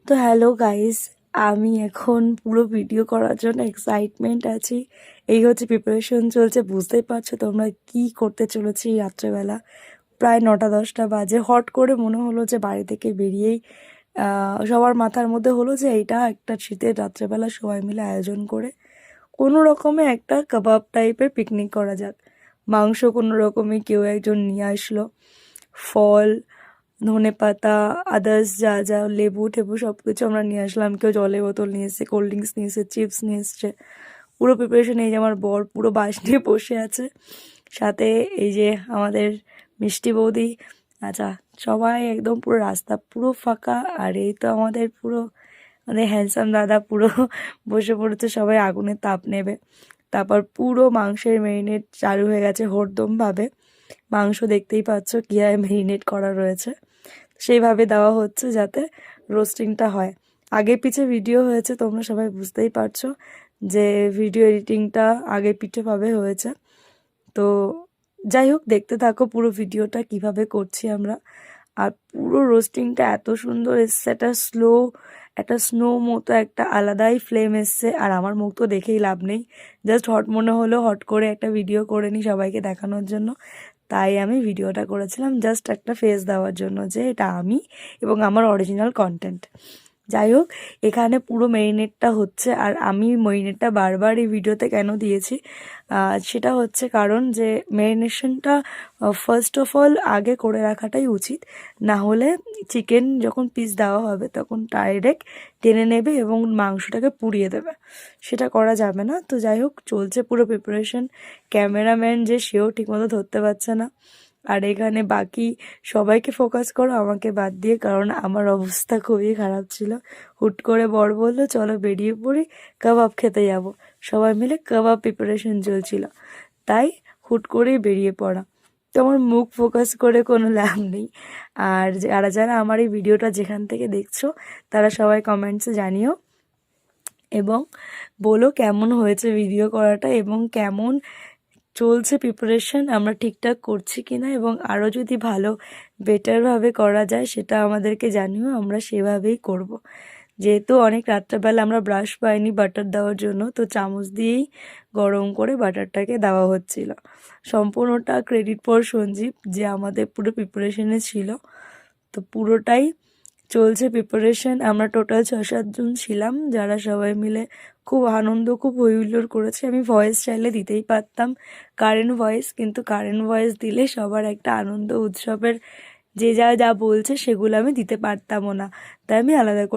তো hello guys, আমি এখন পুরো ভিডিও করার জন্য এক্সাইটমেন্ট আছি। এই হচ্ছে প্রিপারেশন চলছে, বুঝতেই পারছো তোমরা কি করতে চলেছি। রাত্রেবেলা প্রায় 9টা-10টা বাজে, হট করে মনে হলো যে বাড়ি থেকে বেরিয়েই সবার মাথার মধ্যে হলো যে এইটা একটা শীতের রাত্রেবেলা সবাই মিলে আয়োজন করে কোনো রকমে একটা কাবাব টাইপের পিকনিক করা যাক। মাংস কোনো রকমে কেউ একজন নিয়ে আসলো, ফল, ধনেপাতা, আদার্স যা যা লেবু টেবু সব কিছু আমরা নিয়ে আসলাম। কেউ জলের বোতল নিয়ে এসছে, কোল্ড ড্রিঙ্কস নিয়ে এসছে, চিপস নিয়ে এসছে। পুরো প্রিপারেশন এই যে আমার বর পুরো বাঁশ নিয়ে বসে আছে, সাথে এই যে আমাদের মিষ্টি বৌদি। আচ্ছা, সবাই একদম পুরো রাস্তা পুরো ফাঁকা, আর এই তো আমাদের পুরো আমাদের হ্যান্ডসাম দাদা পুরো বসে পড়েছে, সবাই আগুনের তাপ নেবে। তারপর পুরো মাংসের মেরিনেট চালু হয়ে গেছে হরদমভাবে। মাংস দেখতেই পাচ্ছ কীভাবে মেরিনেট করা রয়েছে, সেইভাবে দেওয়া হচ্ছে যাতে রোস্টিংটা হয়। আগে পিছে ভিডিও হয়েছে, তোমরা সবাই বুঝতেই পারছো যে ভিডিও এডিটিংটা আগে পিঠেভাবে হয়েছে। তো যাই হোক, দেখতে থাকো পুরো ভিডিওটা কিভাবে করছি আমরা। আর পুরো রোস্টিংটা এত সুন্দর এসছে, একটা স্নো মতো একটা আলাদাই ফ্লেম এসছে। আর আমার মুখ তো দেখেই লাভ নেই, জাস্ট হট মনে হলো হট করে একটা ভিডিও করে নিই সবাইকে দেখানোর জন্য। তাই আমি ভিডিওটা করেছিলাম জাস্ট একটা ফেস দেওয়ার জন্য যে এটা আমি এবং আমার অরিজিনাল কন্টেন্ট। যাই হোক, এখানে পুরো মেরিনেটটা হচ্ছে। আর আমি মেরিনেটটা বারবার এই ভিডিওতে কেন দিয়েছি সেটা হচ্ছে কারণ যে মেরিনেশনটা ফার্স্ট অফ অল আগে করে রাখাটাই উচিত। না হলে চিকেন যখন পিস দেওয়া হবে তখন ডাইরেক্ট টেনে নেবে এবং মাংসটাকে পুড়িয়ে দেবে, সেটা করা যাবে না। তো যাই হোক, চলছে পুরো প্রিপারেশন। ক্যামেরাম্যান যে সেও ঠিকমতো ধরতে পারছে না। আর এখানে বাকি সবাইকে ফোকাস করো আমাকে বাদ দিয়ে, কারণ আমার অবস্থা খুবই খারাপ ছিল। হুট করে বর বললো চলো বেরিয়ে পড়ি, কাবাব খেতে যাব। সবাই মিলে কাবাব প্রিপারেশন চলছিল, তাই হুট করেই বেরিয়ে পড়া। তো আমার মুখ ফোকাস করে কোনো লাভ নেই। আর যারা যারা আমার এই ভিডিওটা যেখান থেকে দেখছো তারা সবাই কমেন্টসে জানিও এবং বলো কেমন হয়েছে ভিডিও করাটা এবং কেমন চলছে প্রিপারেশন, আমরা ঠিকঠাক করছি কিনা, এবং আরও যদি ভালো বেটারভাবে করা যায় সেটা আমাদেরকে জানিও, আমরা সেভাবেই করব। যেহেতু অনেক রাত্রেবেলা আমরা ব্রাশ পাইনি বাটার দেওয়ার জন্য, তো চামচ দিয়েই গরম করে বাটারটাকে দেওয়া হচ্ছিল। সম্পূর্ণটা ক্রেডিট ফর সঞ্জীব, যে আমাদের পুরো প্রিপারেশনে ছিল। তো পুরোটাই চলছে প্রিপারেশন। আমরা টোটাল 6-7 জন ছিলাম, যারা সবাই মিলে খুব আনন্দ, খুব হইহুল্লোড় করেছে। আমি ভয়েস চাইলে দিতেই পারতাম কারেন্ট ভয়েস, কিন্তু কারেন্ট ভয়েস দিলে সবার একটা আনন্দ উৎসবের যে যা যা বলছে সেগুলো আমি দিতে পারতামও না, তাই আমি আলাদা